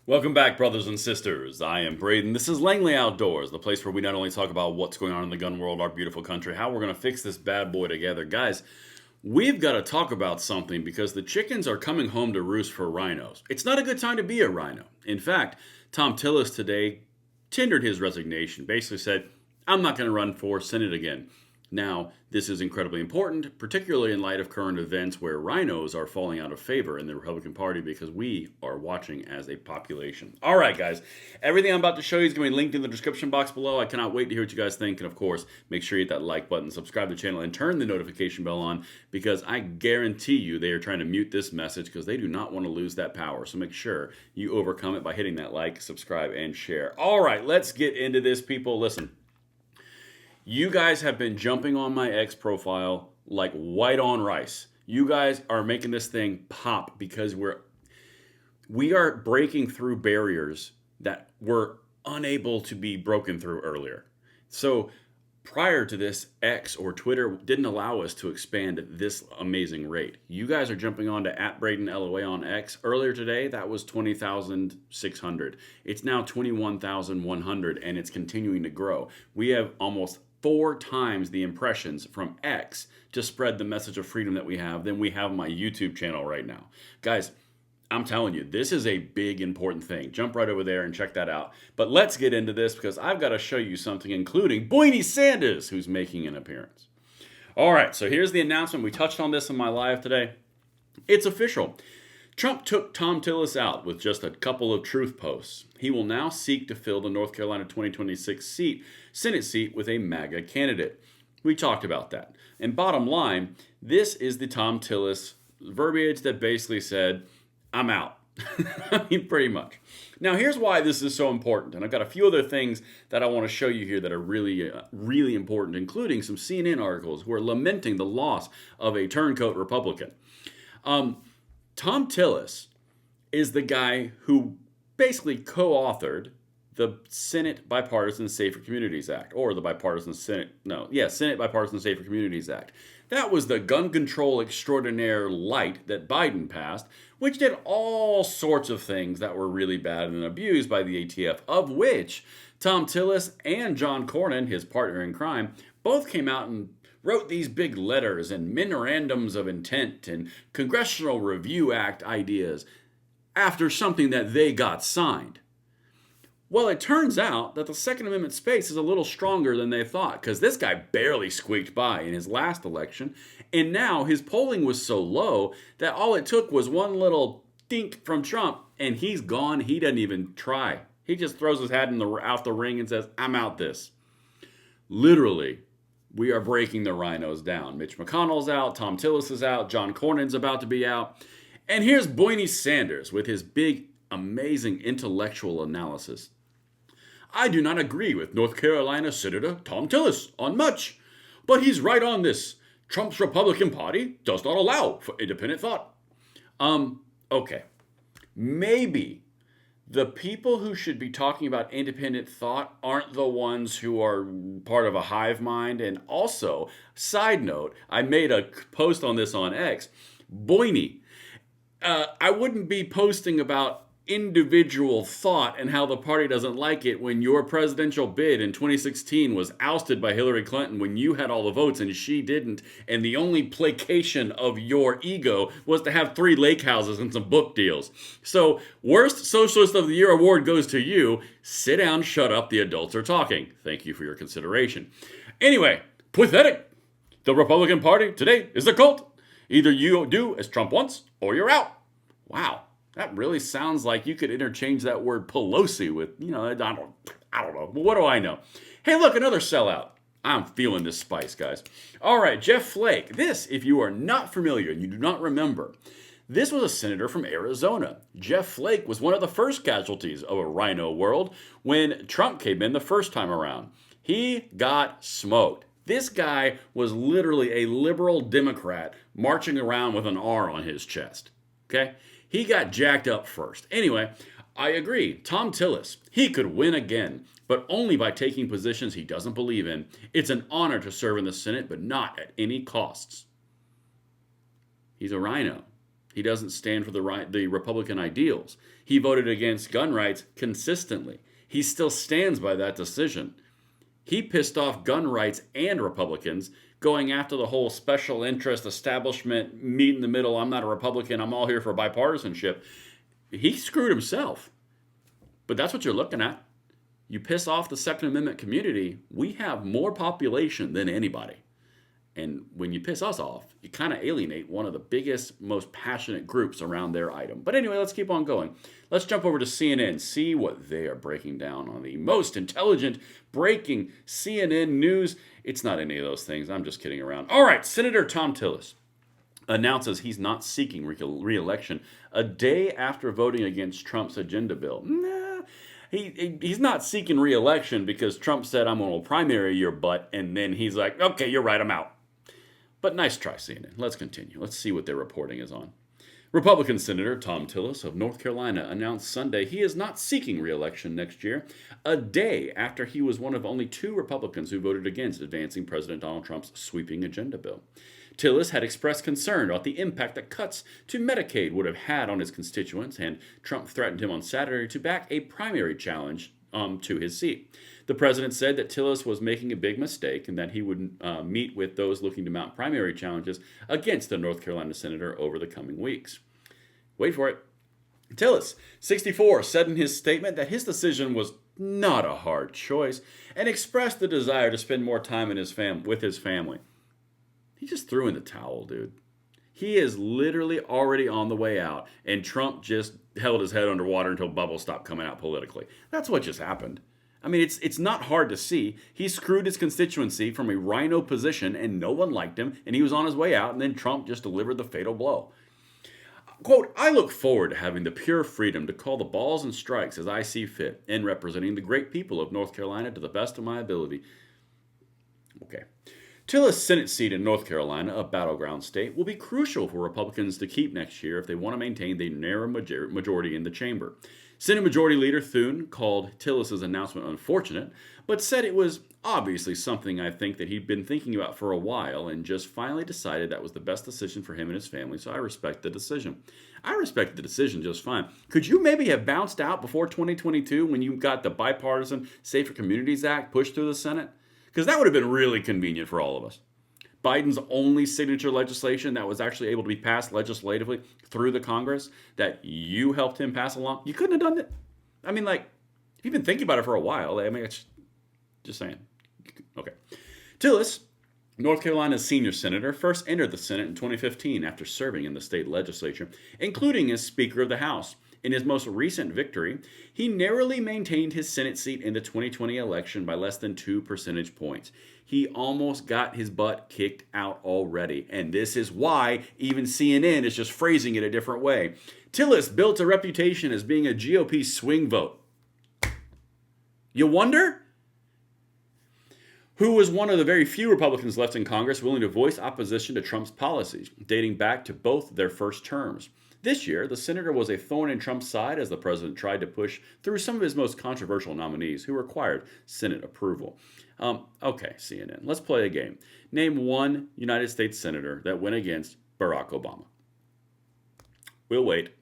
Welcome back, brothers and sisters. I am Braden. This is Langley Outdoors, the place where we not only talk about what's going on in the gun world, our beautiful country, how we're going to fix this bad boy together. Guys, we've got to talk about something because the chickens are coming home to roost for rhinos. It's not a good time to be a rhino. In fact, Tom Tillis today tendered his resignation, basically said, I'm not going to run for Senate again. Now, this is incredibly important, particularly in light of current events where rhinos are falling out of favor in the Republican Party because we are watching as a population. All right, guys, everything I'm about to show you is going to be linked in the description box below. I cannot wait to hear what you guys think. And of course, make sure you hit that like button, subscribe to the channel, and turn the notification bell on because I guarantee you they are trying to mute this message because they do not want to lose that power. So make sure you overcome it by hitting that like, subscribe, and share. All right, let's get into this, people. Listen. You guys have been jumping on my X profile like white on rice. You guys are making this thing pop because we are breaking through barriers that were unable to be broken through earlier. So prior to this, X or Twitter didn't allow us to expand at this amazing rate. You guys are jumping on to @Braden LOA on X. Earlier today, that was 20,600. It's now 21,100 and it's continuing to grow. We have almost 4 times the impressions from X to spread the message of freedom that we have than we have my YouTube channel right now. Guys, I'm telling you, this is a big, important thing. Jump right over there and check that out. But let's get into this because I've got to show you something, including Bernie Sanders, who's making an appearance. All right, so here's the announcement. We touched on this in my live today. It's official. Trump took Tom Tillis out with just a couple of truth posts. He will now seek to fill the North Carolina 2026 Senate seat with a MAGA candidate. We talked about that. And bottom line, this is the Tom Tillis verbiage that basically said, I'm out. I mean, pretty much. Now, here's why this is so important. And I've got a few other things that I want to show you here that are really important, including some CNN articles who are lamenting the loss of a turncoat Republican. Tom Tillis is the guy who basically co-authored the Senate Bipartisan Safer Communities Act, or the Senate Bipartisan Safer Communities Act. That was the gun control extraordinaire light that Biden passed, which did all sorts of things that were really bad and abused by the ATF, of which Tom Tillis and John Cornyn, his partner in crime, both came out and wrote these big letters and memorandums of intent and Congressional Review Act ideas after something that they got signed. Well, it turns out that the Second Amendment space is a little stronger than they thought because this guy barely squeaked by in his last election, and now his polling was so low that all it took was one little dink from Trump, and he's gone. He doesn't even try. He just throws his hat out the ring and says, I'm out this. Literally, we are breaking the rhinos down. Mitch McConnell's out, Tom Tillis is out, John Cornyn's about to be out. And here's Bernie Sanders with his big, amazing intellectual analysis. I do not agree with North Carolina Senator Tom Tillis on much, but he's right on this. Trump's Republican Party does not allow for independent thought. Okay. Maybe the people who should be talking about independent thought aren't the ones who are part of a hive mind. And also, side note, I made a post on this on X. Bernie, I wouldn't be posting about individual thought and how the party doesn't like it when your presidential bid in 2016 was ousted by Hillary Clinton when you had all the votes and she didn't, and the only placation of your ego was to have 3 lake houses and some book deals. So, Worst Socialist of the Year award goes to you. Sit down, shut up, the adults are talking. Thank you for your consideration. Anyway, pathetic. The Republican Party today is a cult. Either you do as Trump wants or you're out. Wow. That really sounds like you could interchange that word Pelosi with, I don't know. What do I know? Hey, look, another sellout. I'm feeling this spice, guys. All right, Jeff Flake. This, if you are not familiar and you do not remember, this was a senator from Arizona. Jeff Flake was one of the first casualties of a rhino world when Trump came in the first time around. He got smoked. This guy was literally a liberal Democrat marching around with an R on his chest. Okay? He got jacked up first. Anyway, I agree. Tom Tillis, he could win again, but only by taking positions he doesn't believe in. It's an honor to serve in the Senate, but not at any costs. He's a rhino. He doesn't stand for the Republican ideals. He voted against gun rights consistently. He still stands by that decision. He pissed off gun rights and Republicans, going after the whole special interest establishment, meet in the middle. I'm not a Republican. I'm all here for bipartisanship. He screwed himself. But that's what you're looking at. You piss off the Second Amendment community, we have more population than anybody. And when you piss us off, you kind of alienate one of the biggest, most passionate groups around their item. But anyway, let's keep on going. Let's jump over to CNN, see what they are breaking down on the most intelligent, breaking CNN news. It's not any of those things. I'm just kidding around. All right, Senator Tom Tillis announces he's not seeking re-election a day after voting against Trump's agenda bill. Nah, he's not seeking re-election because Trump said, I'm going to primary your butt, and then he's like, okay, you're right, I'm out. But nice try, CNN. Let's continue. Let's see what their reporting is on. Republican Senator Tom Tillis of North Carolina announced Sunday he is not seeking re-election next year, a day after he was one of only 2 Republicans who voted against advancing President Donald Trump's sweeping agenda bill. Tillis had expressed concern about the impact that cuts to Medicaid would have had on his constituents, and Trump threatened him on Saturday to back a primary challenge to his seat. The president said that Tillis was making a big mistake and that he would meet with those looking to mount primary challenges against the North Carolina senator over the coming weeks. Wait for it. Tillis, 64, said in his statement that his decision was not a hard choice and expressed the desire to spend more time with his family. He just threw in the towel, dude. He is literally already on the way out, and Trump just held his head underwater until bubbles stopped coming out politically. That's what just happened. I mean, it's not hard to see. He screwed his constituency from a rhino position, and no one liked him, and he was on his way out, and then Trump just delivered the fatal blow. Quote, I look forward to having the pure freedom to call the balls and strikes as I see fit, and representing the great people of North Carolina to the best of my ability. Okay. Tillis' Senate seat in North Carolina, a battleground state, will be crucial for Republicans to keep next year if they want to maintain the narrow majority in the chamber. Senate Majority Leader Thune called Tillis' announcement unfortunate, but said it was obviously something I think that he'd been thinking about for a while and just finally decided that was the best decision for him and his family, so I respect the decision. I respect the decision just fine. Could you maybe have bounced out before 2022 when you got the Bipartisan Safer Communities Act pushed through the Senate? Because that would have been really convenient for all of us. Biden's only signature legislation that was actually able to be passed legislatively through the Congress that you helped him pass along, you couldn't have done it. I mean, like, if you've been thinking about it for a while, I mean, it's just saying. Okay. Tillis, North Carolina's senior senator, first entered the Senate in 2015 after serving in the state legislature, including as Speaker of the House. In his most recent victory, he narrowly maintained his Senate seat in the 2020 election by less than 2 percentage points. He almost got his butt kicked out already, and this is why even CNN is just phrasing it a different way. Tillis built a reputation as being a GOP swing vote. You wonder? Who was one of the very few Republicans left in Congress willing to voice opposition to Trump's policies, dating back to both their first terms. This year, the senator was a thorn in Trump's side as the president tried to push through some of his most controversial nominees who required Senate approval. Okay, CNN, let's play a game. Name one United States senator that went against Barack Obama. We'll wait.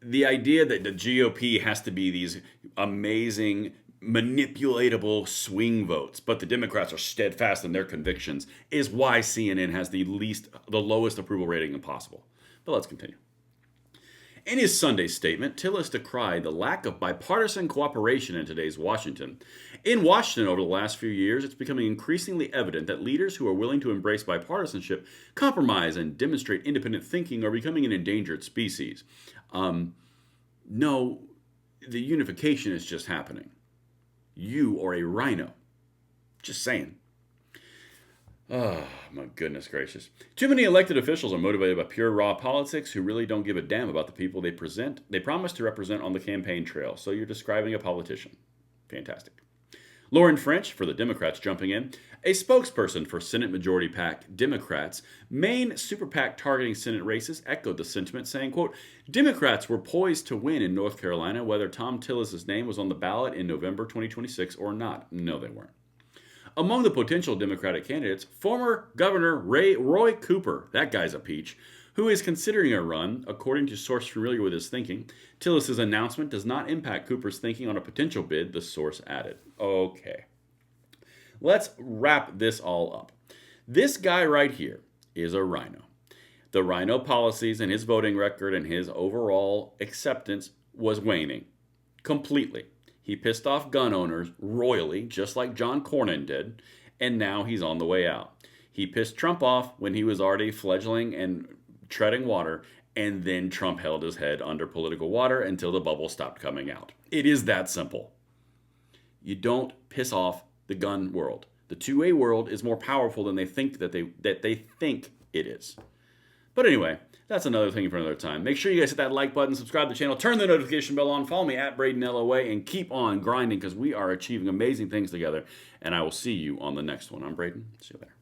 The idea that the GOP has to be these amazing, manipulatable swing votes, but the Democrats are steadfast in their convictions, is why CNN has the lowest approval rating possible. But let's continue. In his Sunday statement, Tillis decried the lack of bipartisan cooperation in today's Washington. In Washington over the last few years, it's becoming increasingly evident that leaders who are willing to embrace bipartisanship, compromise, and demonstrate independent thinking are becoming an endangered species. No, the unification is just happening. You are a rhino. Just saying. Oh, my goodness gracious. Too many elected officials are motivated by pure raw politics who really don't give a damn about the people they promise to represent on the campaign trail. So you're describing a politician. Fantastic. Lauren French, for the Democrats jumping in, a spokesperson for Senate Majority PAC Democrats, main super PAC targeting Senate races, echoed the sentiment, saying, quote, Democrats were poised to win in North Carolina whether Tom Tillis' name was on the ballot in November 2026 or not. No, they weren't. Among the potential Democratic candidates, former Governor Roy Cooper, that guy's a peach, who is considering a run. According to source familiar with his thinking, Tillis' announcement does not impact Cooper's thinking on a potential bid, the source added. Okay. Let's wrap this all up. This guy right here is a rhino. The rhino policies and his voting record and his overall acceptance was waning completely. He pissed off gun owners royally, just like John Cornyn did, and now he's on the way out. He pissed Trump off when he was already fledgling and treading water, and then Trump held his head under political water until the bubble stopped coming out. It is that simple. You don't piss off the gun world. The 2A world is more powerful than they think that they think it is. But anyway, that's another thing for another time. Make sure you guys hit that like button, subscribe to the channel, turn the notification bell on, follow me at Braden LOA, and keep on grinding because we are achieving amazing things together. And I will see you on the next one. I'm Braden. See you later.